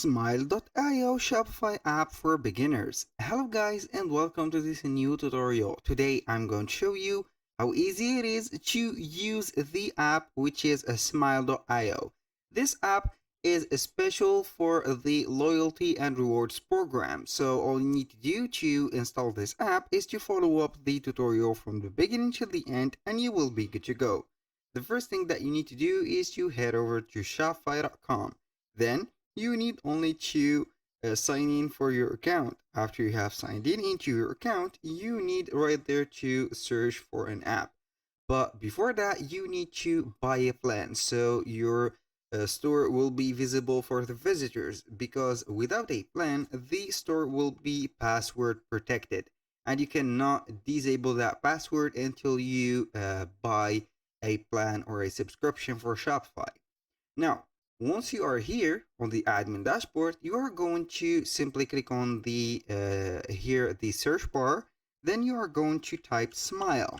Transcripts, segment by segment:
Smile.io Shopify app for beginners. Hello guys and welcome to this new tutorial. Today I'm going to show you how easy it is to use the app, which is a Smile.io. This app is special for the loyalty and rewards program. So all you need to do to install this app is to follow up the tutorial from the beginning to the end and you will be good to go. The first thing that you need to do is to head over to shopify.com. Then you need only to sign in for your account. After you have signed in into your account, you need right there to search for an app. But before that, you need to buy a plan so your store will be visible for the visitors, because without a plan, the store will be password protected and you cannot disable that password until you buy a plan or a subscription for Shopify. Now, once you are here on the admin dashboard, you are going to simply click on the here the search bar. Then you are going to type Smile.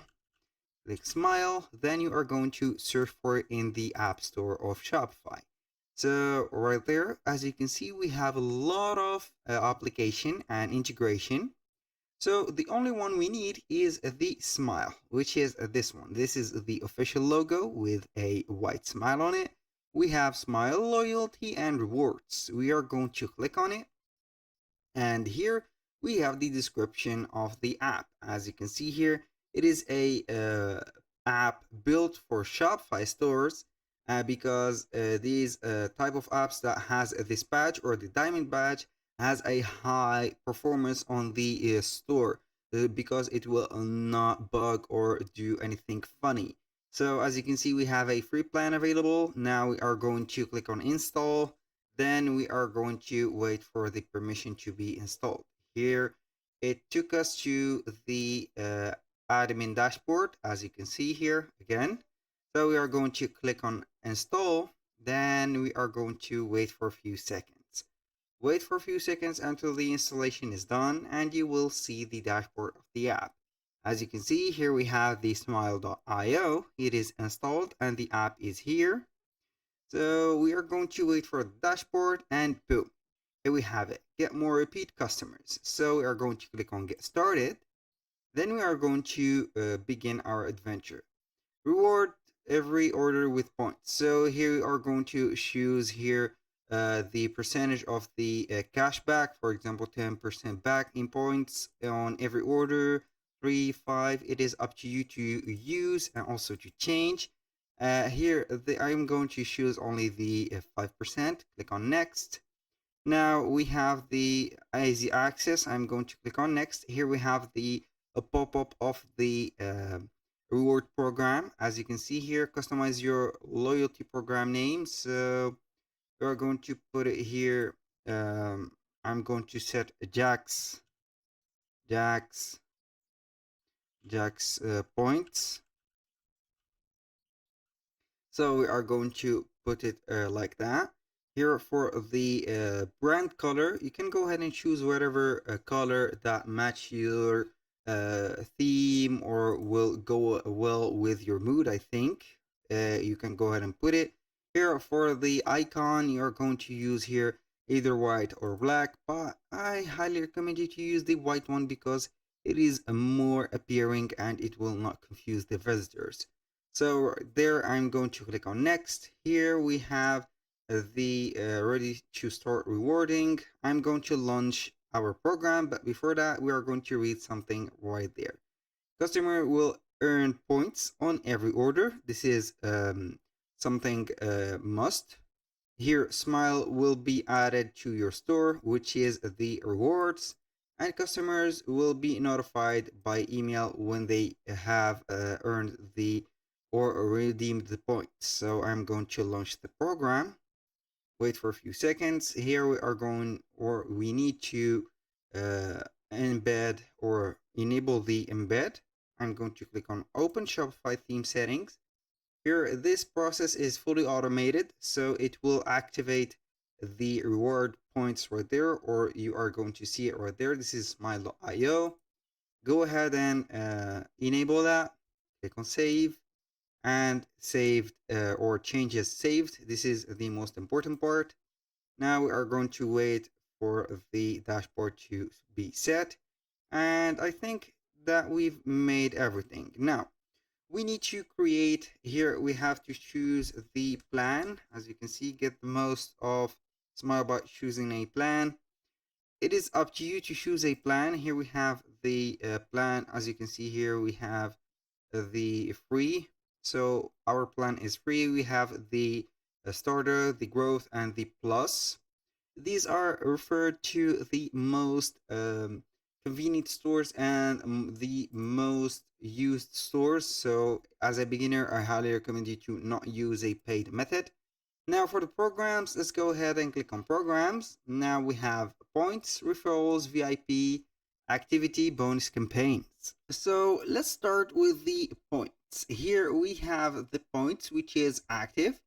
Click Smile. Then you are going to search for it in the App Store of Shopify. So right there, as you can see, we have a lot of application and integration. So the only one we need is the smile, which is this one. This is the official logo with a white smile on it. We have Smile Loyalty and Rewards. We are going to click on it. And here we have the description of the app. As you can see here, it is a app built for Shopify stores because these type of apps that has this badge or the diamond badge has a high performance on the store because it will not bug or do anything funny. So as you can see, we have a free plan available. Now we are going to click on install. Then we are going to wait for the permission to be installed. Here, it took us to the admin dashboard, as you can see here again. So we are going to click on install. Then we are going to wait for a few seconds. Wait for a few seconds until the installation is done and you will see the dashboard of the app. As you can see, here we have the smile.io. It is installed and the app is here. So we are going to wait for the dashboard and boom, here we have it. Get more repeat customers. So we are going to click on get started. Then we are going to begin our adventure. Reward every order with points. So here we are going to choose here the percentage of the cashback. For example, 10% back in points on every order. 3, 5. It is up to you to use and also to change. Here, I'm going to choose only the 5%. Click on next. Now we have the easy access. I'm going to click on next. Here we have the pop-up of the reward program. As you can see here, customize your loyalty program name. So we're going to put it here. I'm going to set Jax points. So we are going to put it like that. Here for the brand color, you can go ahead and choose whatever color that match your theme or will go well with your mood, I think. You can go ahead and put it. Here for the icon, you're going to use here either white or black, but I highly recommend you to use the white one because it is more appearing and it will not confuse the visitors. So there I'm going to click on next. Here we have the ready to start rewarding. I'm going to launch our program, but before that we are going to read something right there. Customer will earn points on every order. This is something must. Here Smile will be added to your store, which is the rewards, and customers will be notified by email when they have earned the or redeemed the points. So I'm going to launch the program. Wait for a few seconds. Here we are going, or we need to embed or enable the embed. I'm going to click on open Shopify theme settings. Here, this process is fully automated, so it will activate the reward points right there, or you are going to see it right there. This is Smile.io. Go ahead and enable that. Click on save and saved or changes saved. This is the most important part. Now we are going to wait for the dashboard to be set. And I think that we've made everything. Now, we need to create here, we have to choose the plan. As you can see, get the most of Smile by choosing a plan. It is up to you to choose a plan. Here we have the plan. As you can see here, we have the free. So our plan is free. We have the starter, the growth, and the plus. These are referred to the most convenient stores and the most used stores. So as a beginner, I highly recommend you to not use a paid method. Now for the programs, let's go ahead and click on programs. Now we have points, referrals, VIP, activity, bonus campaigns. So let's start with the points. Here we have the points, which is active.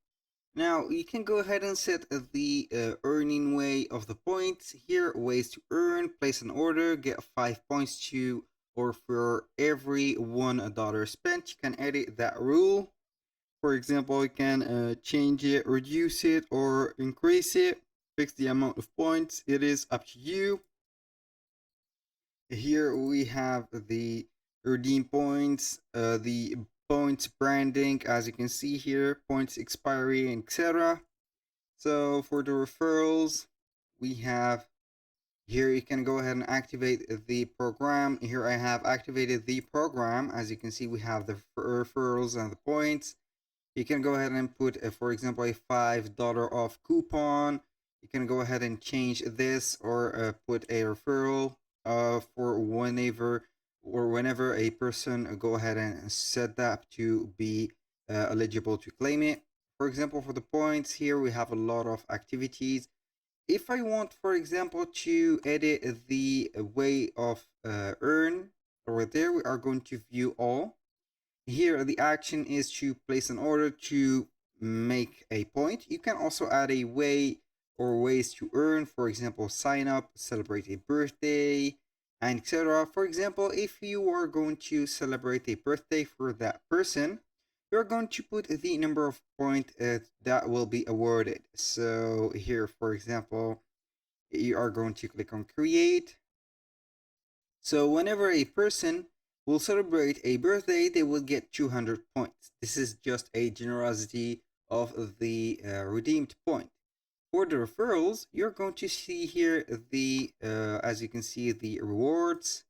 Now you can go ahead and set the earning way of the points. Here, ways to earn, place an order, get 5 points to, or for every $1 spent. You can edit that rule. For example, you can change it, reduce it, or increase it. Fix the amount of points. It is up to you. Here we have the redeem points, the points branding, as you can see here, points expiry, etc. So for the referrals, we have here you can go ahead and activate the program. Here I have activated the program. As you can see, we have the referrals and the points. You can go ahead and put, for example, a $5 off coupon. You can go ahead and change this or put a referral for whenever a person go ahead and set that to be eligible to claim it. For example, for the points here, we have a lot of activities. If I want, for example, to edit the way of earn over there, we are going to view all. Here, the action is to place an order to make a point. You can also add a way or ways to earn, for example, sign up, celebrate a birthday, and etc. For example, if you are going to celebrate a birthday for that person, you're going to put the number of points that will be awarded. So here, for example, you are going to click on create. So whenever a person will celebrate a birthday, they will get 200 points. This is just a generosity of the redeemed point. For the referrals, you're going to see here the, as you can see, the rewards.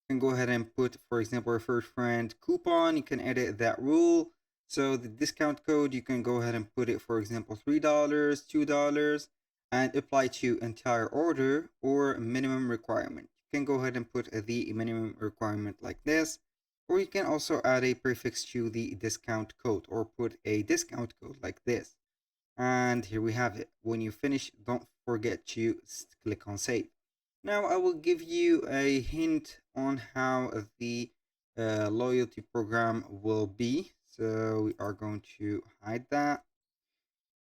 You can go ahead and put, for example, refer friend coupon. You can edit that rule. So the discount code, you can go ahead and put it, for example, $3, $2, and apply to entire order or minimum requirement. You can go ahead and put the minimum requirement like this, or you can also add a prefix to the discount code or put a discount code like this. And here we have it. When you finish, don't forget to click on save. Now I will give you a hint on how the loyalty program will be. So we are going to hide that.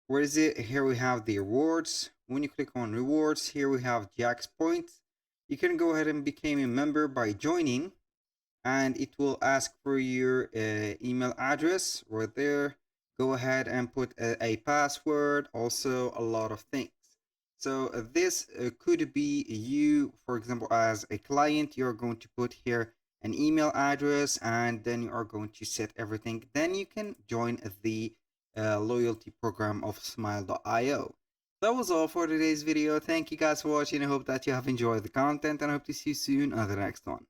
Where is it? Here we have the rewards. When you click on rewards, here we have Jack's points. You can go ahead and become a member by joining, and it will ask for your email address right there. Go ahead and put a password, also a lot of things. So this could be you, for example, as a client, you're going to put here an email address, and then you are going to set everything. Then you can join the loyalty program of smile.io. That was all for today's video. Thank you guys for watching. I hope that you have enjoyed the content, and I hope to see you soon on the next one.